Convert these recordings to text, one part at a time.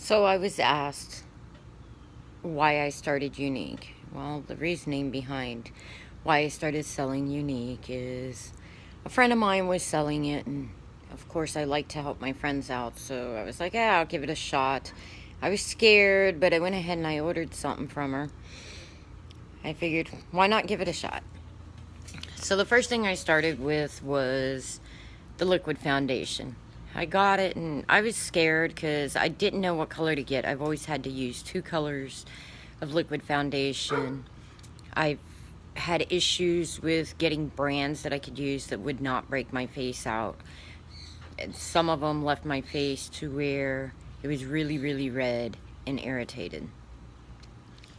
So I was asked why I started Younique. Well, the reasoning behind why I started selling Younique is a friend of mine was selling it, and of course I like to help my friends out, so I was like, yeah, I'll give it a shot. I was scared, but I went ahead and I ordered something from her. I figured, why not give it a shot? So the first thing I started with was the liquid foundation. I got it and I was scared because I didn't know what color to get. I've always had to use two colors of liquid foundation. I've had issues with getting brands that I could use that would not break my face out. And some of them left my face to where it was really, really red and irritated.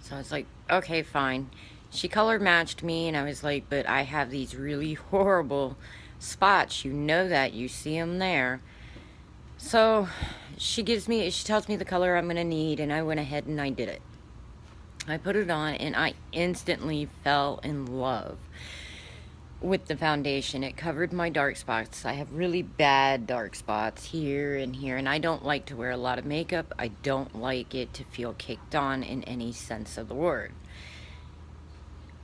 So I was like, okay, fine. She color matched me, and I was like, but I have these really horrible spots. You know that. You see them there. So she tells me the color I'm going to need, and I went ahead and I did it. I put it on, and I instantly fell in love with the foundation. It covered my dark spots. I have really bad dark spots here and here, and I don't like to wear a lot of makeup. I don't like it to feel caked on in any sense of the word.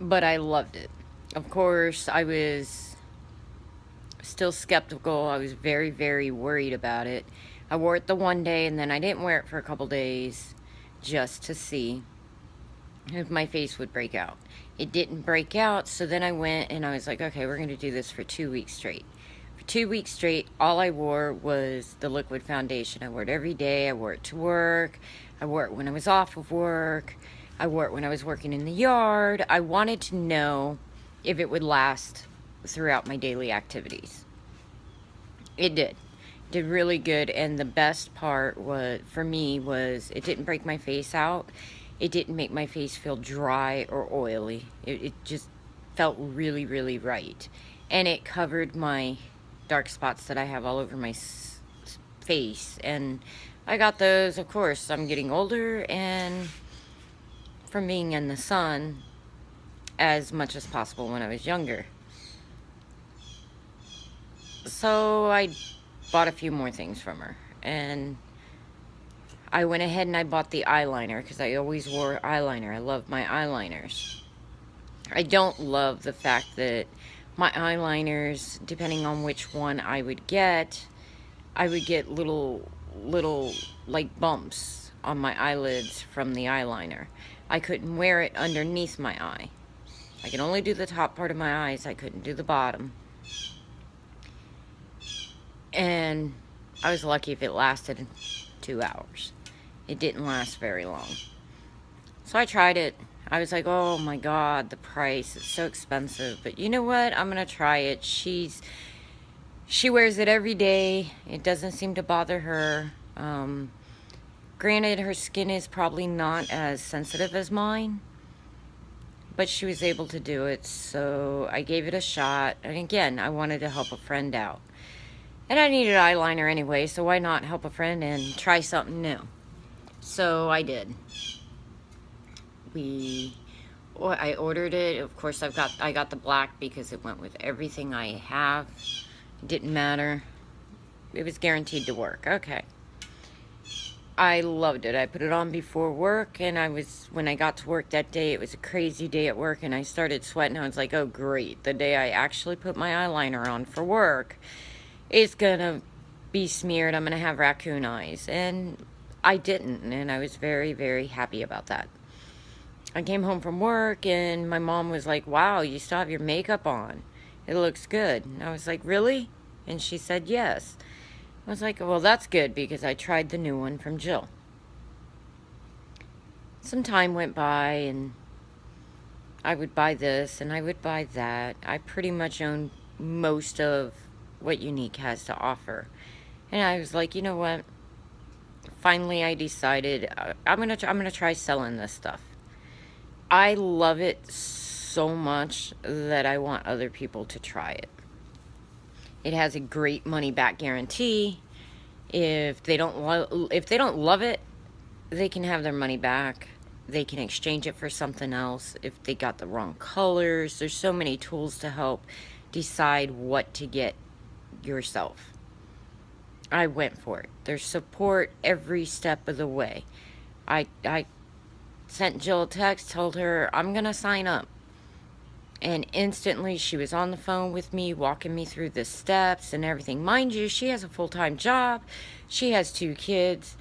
But I loved it. Of course, I was still skeptical. I was very, very worried about it. I wore it the one day, and then I didn't wear it for a couple days just to see if my face would break out. It didn't break out, so then I went and I was like, okay, we're going to do this for 2 weeks straight. For 2 weeks straight, all I wore was the liquid foundation. I wore it every day. I wore it to work. I wore it when I was off of work. I wore it when I was working in the yard. I wanted to know if it would last throughout my daily activities. It did. It did really good, and the best part was, for me, was it didn't break my face out. It didn't make my face feel dry or oily. It just felt really, really right. And it covered my dark spots that I have all over my face. And I got those, of course. I'm getting older, and from being in the sun as much as possible when I was younger. So I bought a few more things from her. And I went ahead and I bought the eyeliner because I always wore eyeliner. I love my eyeliners. I don't love the fact that my eyeliners, depending on which one I would get little like bumps on my eyelids from the eyeliner. I couldn't wear it underneath my eye. I could only do the top part of my eyes. I couldn't do the bottom. And I was lucky if it lasted 2 hours. It didn't last very long. So I tried it. I was like, oh my God, the price, it's so expensive. But you know what? I'm going to try it. She wears it every day. It doesn't seem to bother her. Granted, her skin is probably not as sensitive as mine, but she was able to do it, so I gave it a shot. And again, I wanted to help a friend out. And I needed eyeliner anyway, so why not help a friend and try something new? So I did. I ordered it. Of course, I got the black because it went with everything I have. It didn't matter. It was guaranteed to work. Okay. I loved it. I put it on before work, and when I got to work that day, it was a crazy day at work, and I started sweating. I was like, oh great, the day I actually put my eyeliner on for work, it's gonna be smeared. I'm gonna have raccoon eyes. And I didn't, and I was very, very happy about that. I came home from work, and my mom was like, wow, you still have your makeup on. It looks good. And I was like, really? And she said, yes. I was like, well, that's good because I tried the new one from Jill. Some time went by, and I would buy this and I would buy that. I pretty much own most of what Younique has to offer. And I was like, you know what? Finally, I decided I'm gonna try selling this stuff. I love it so much that I want other people to try it. It has a great money back guarantee. If they don't love it, they can have their money back. They can exchange it for something else if they got the wrong colors. There's so many tools to help decide what to get yourself. I went for it. There's support every step of the way. I sent Jill a text, told her I'm going to sign up. And instantly she was on the phone with me, walking me through the steps and everything. Mind you, she has a full-time job. She has 2 kids.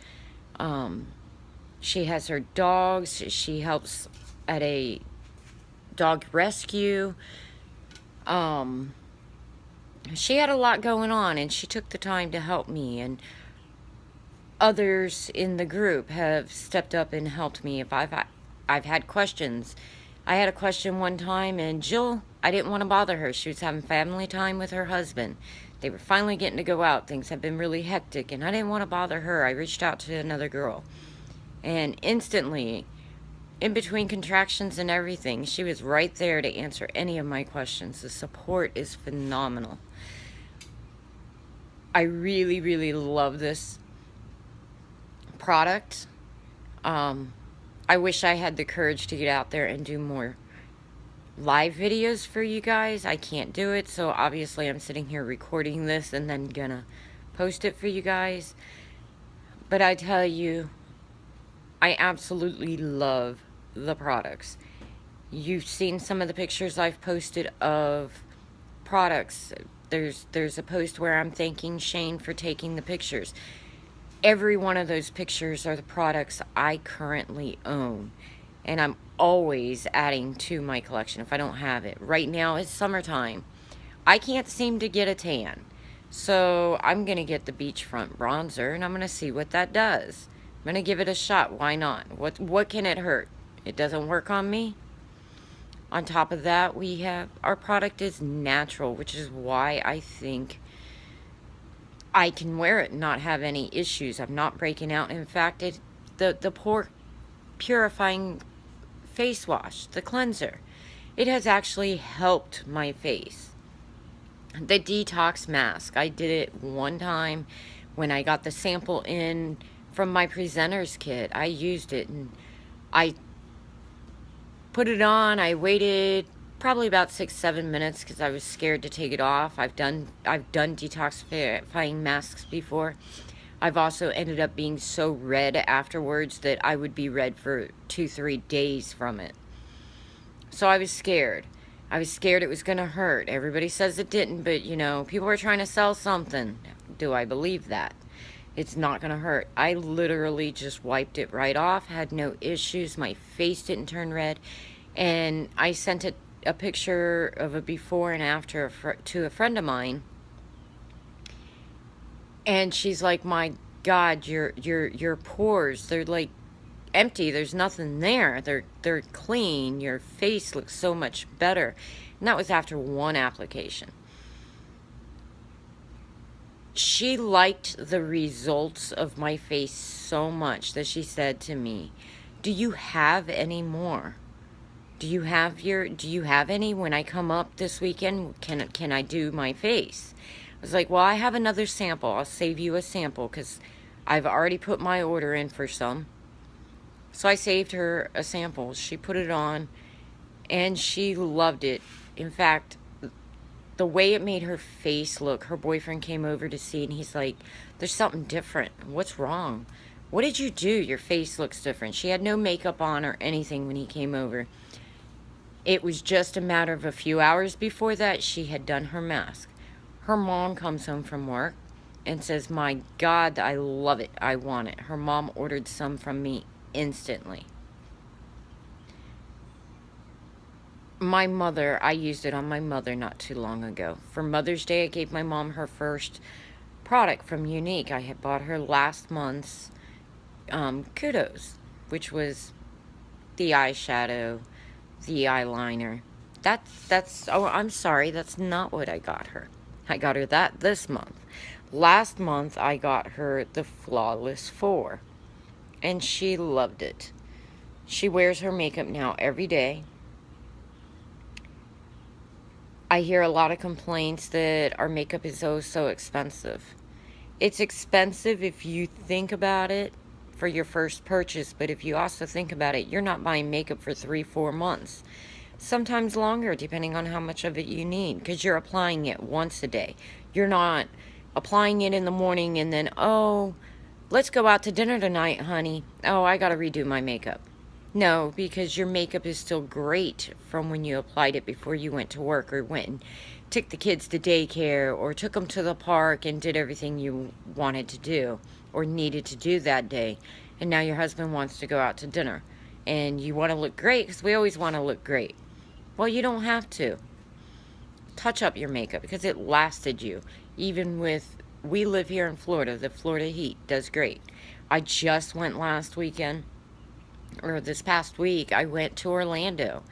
She has her dogs. She helps at a dog rescue. She had a lot going on, and she took the time to help me. And others in the group have stepped up and helped me if I've had questions. I had a question one time, and Jill, I didn't want to bother her. She was having family time with her husband. They were finally getting to go out. Things have been really hectic, and I didn't want to bother her. I reached out to another girl, and instantly, in between contractions and everything, she was right there to answer any of my questions. The support is phenomenal. I really, really love this product. I wish I had the courage to get out there and do more live videos for you guys. I can't do it, so obviously I'm sitting here recording this and then gonna post it for you guys. But I tell you, I absolutely love the products. You've seen some of the pictures I've posted of products. There's a post where I'm thanking Shane for taking the pictures. Every one of those pictures are the products I currently own, and I'm always adding to my collection if I don't have it. Right now it's summertime. I can't seem to get a tan, so I'm gonna get the beachfront bronzer, and I'm gonna see what that does. I'm gonna give it a shot. Why not? What can it hurt? It doesn't work on me. On top of that, we have our product is natural, which is why I think I can wear it and not have any issues. I'm not breaking out. In fact, the pore purifying face wash, the cleanser, it has actually helped my face. The detox mask, I did it one time when I got the sample in from my presenter's kit. I used it and I put it on. I waited probably about 6-7 minutes because I was scared to take it off. I've done detoxifying masks before. I've also ended up being so red afterwards that I would be red for 2-3 days from it. So I was scared. I was scared it was going to hurt. Everybody says it didn't, but you know, people are trying to sell something. Do I believe that? It's not going to hurt. I literally just wiped it right off, had no issues. My face didn't turn red. And I sent it a picture of a before and after to a friend of mine, and she's like, "My God, your pores, they're like empty. There's nothing there. They're clean. Your face looks so much better." And that was after one application. She liked the results of my face so much that she said to me, "Do you have any more? Do you have any when I come up this weekend? Can I do my face?" I was like, "Well, I have another sample. I'll save you a sample because I've already put my order in for some." So I saved her a sample. She put it on and she loved it. In fact, the way it made her face look, her boyfriend came over to see and he's like, "There's something different. What's wrong? What did you do? Your face looks different." She had no makeup on or anything when he came over. It was just a matter of a few hours before that she had done her mask. Her mom comes home from work and says, "My God, I love it. I want it." Her mom ordered some from me instantly. My mother, I used it on my mother not too long ago. For Mother's Day, I gave my mom her first product from Younique. I had bought her last month's Kudos, which was the eyeshadow, the eyeliner. Oh, I'm sorry, that's not what I got her. I got her that this month. Last month, I got her the Flawless 4, and she loved it. She wears her makeup now every day. I hear a lot of complaints that our makeup is so expensive. It's expensive if you think about it for your first purchase, but if you also think about it, you're not buying makeup for 3-4 months. Sometimes longer, depending on how much of it you need, because you're applying it once a day. You're not applying it in the morning and then, oh, let's go out to dinner tonight, honey. Oh, I gotta redo my makeup. No, because your makeup is still great from when you applied it before you went to work or went and took the kids to daycare or took them to the park and did everything you wanted to do or needed to do that day. And now your husband wants to go out to dinner and you want to look great, because we always want to look great. Well, you don't have to. Touch up your makeup because it lasted you. Even with, we live here in Florida, the Florida heat does great. I just went last weekend, or this past week, I went to Orlando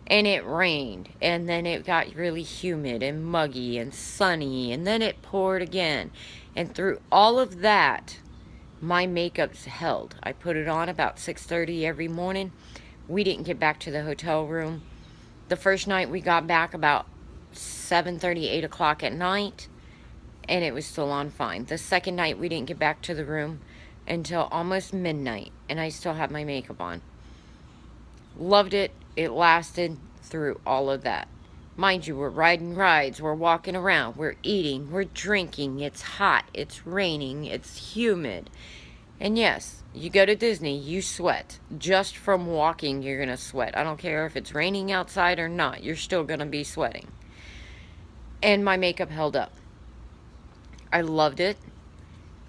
and it rained and then it got really humid and muggy and sunny and then it poured again. And through all of that, my makeup's held. I put it on about 6:30 every morning. We didn't get back to the hotel room. The first night we got back about 7:30, 8 o'clock at night, and it was still on fine. The second night we didn't get back to the room until almost midnight, and I still have my makeup on. Loved it. It lasted through all of that. Mind you, we're riding rides, we're walking around, we're eating, we're drinking, it's hot, it's raining, it's humid. And yes, you go to Disney, you sweat. Just from walking, you're going to sweat. I don't care if it's raining outside or not, you're still going to be sweating. And my makeup held up. I loved it.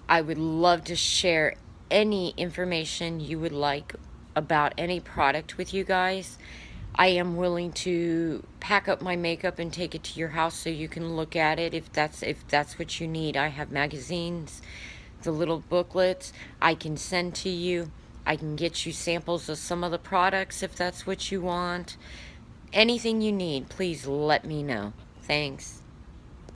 I would love to share any information you would like about any product with you guys. I am willing to pack up my makeup and take it to your house so you can look at it if that's what you need. I have magazines, the little booklets I can send to you. I can get you samples of some of the products if that's what you want. Anything you need, please let me know. Thanks.